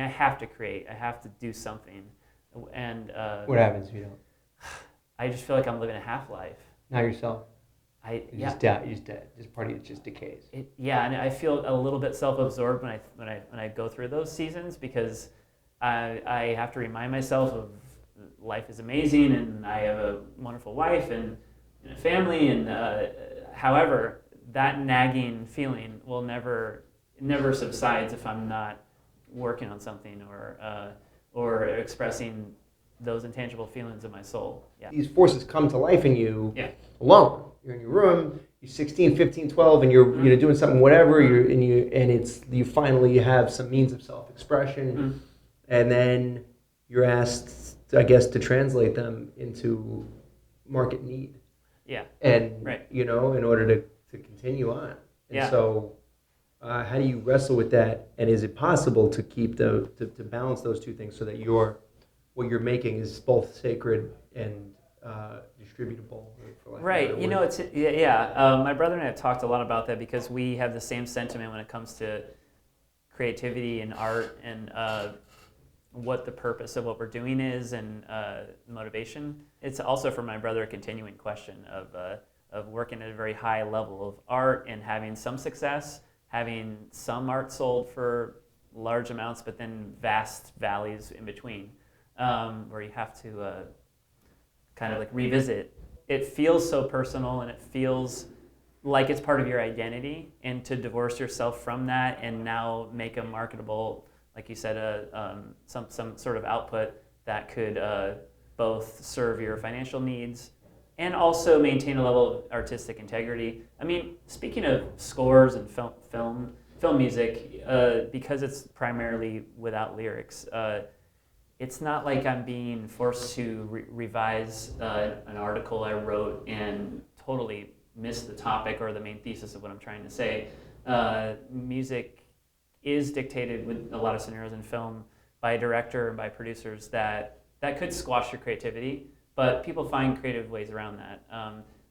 I have to create. I have to do something, and What happens if you don't? I just feel like I'm living a half life. Not yourself. I You're yeah. just dead. You're just dead. Just part of it just decays. Yeah, and I feel a little bit self-absorbed when I go through those seasons because I have to remind myself of life is amazing and I have a wonderful wife and a family and however that nagging feeling will never subsides if I'm not working on something or expressing those intangible feelings of my soul. Yeah. These forces come to life in you Yeah. alone. You're in your room, you're 16, 15, 12, and you're doing something, whatever, you finally have some means of self-expression, and then you're asked, I guess, to translate them into market need. Yeah. And, right. in order to continue on. And so how do you wrestle with that? And is it possible to keep to balance those two things so that what you're making is both sacred and distributable? Right. It's my brother and I have talked a lot about that because we have the same sentiment when it comes to creativity and art and what the purpose of what we're doing is and motivation. It's also for my brother a continuing question of working at a very high level of art and having some success, having some art sold for large amounts, but then vast valleys in between, where you have to kind of like revisit. It feels so personal and it feels like it's part of your identity, and to divorce yourself from that and now make a marketable, like you said, some sort of output that could both serve your financial needs and also maintain a level of artistic integrity. I mean, speaking of scores and film music, because it's primarily without lyrics, it's not like I'm being forced to revise an article I wrote and totally miss the topic or the main thesis of what I'm trying to say. Music is dictated with a lot of scenarios in film by a director and by producers that could squash your creativity, but people find creative ways around that.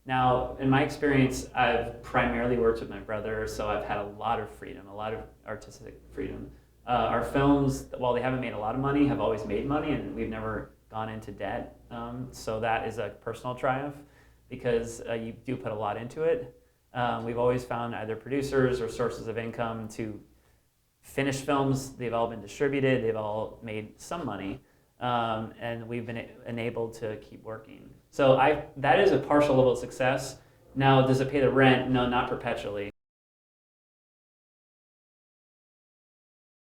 Now, in my experience, I've primarily worked with my brother, so I've had a lot of freedom, a lot of artistic freedom. Our films, while they haven't made a lot of money, have always made money, and we've never gone into debt. So that is a personal triumph because you do put a lot into it. We've always found either producers or sources of income to finish films. They've all been distributed. They've all made some money, and we've been enabled to keep working. So that is a partial level of success. Now, does it pay the rent? No, not perpetually.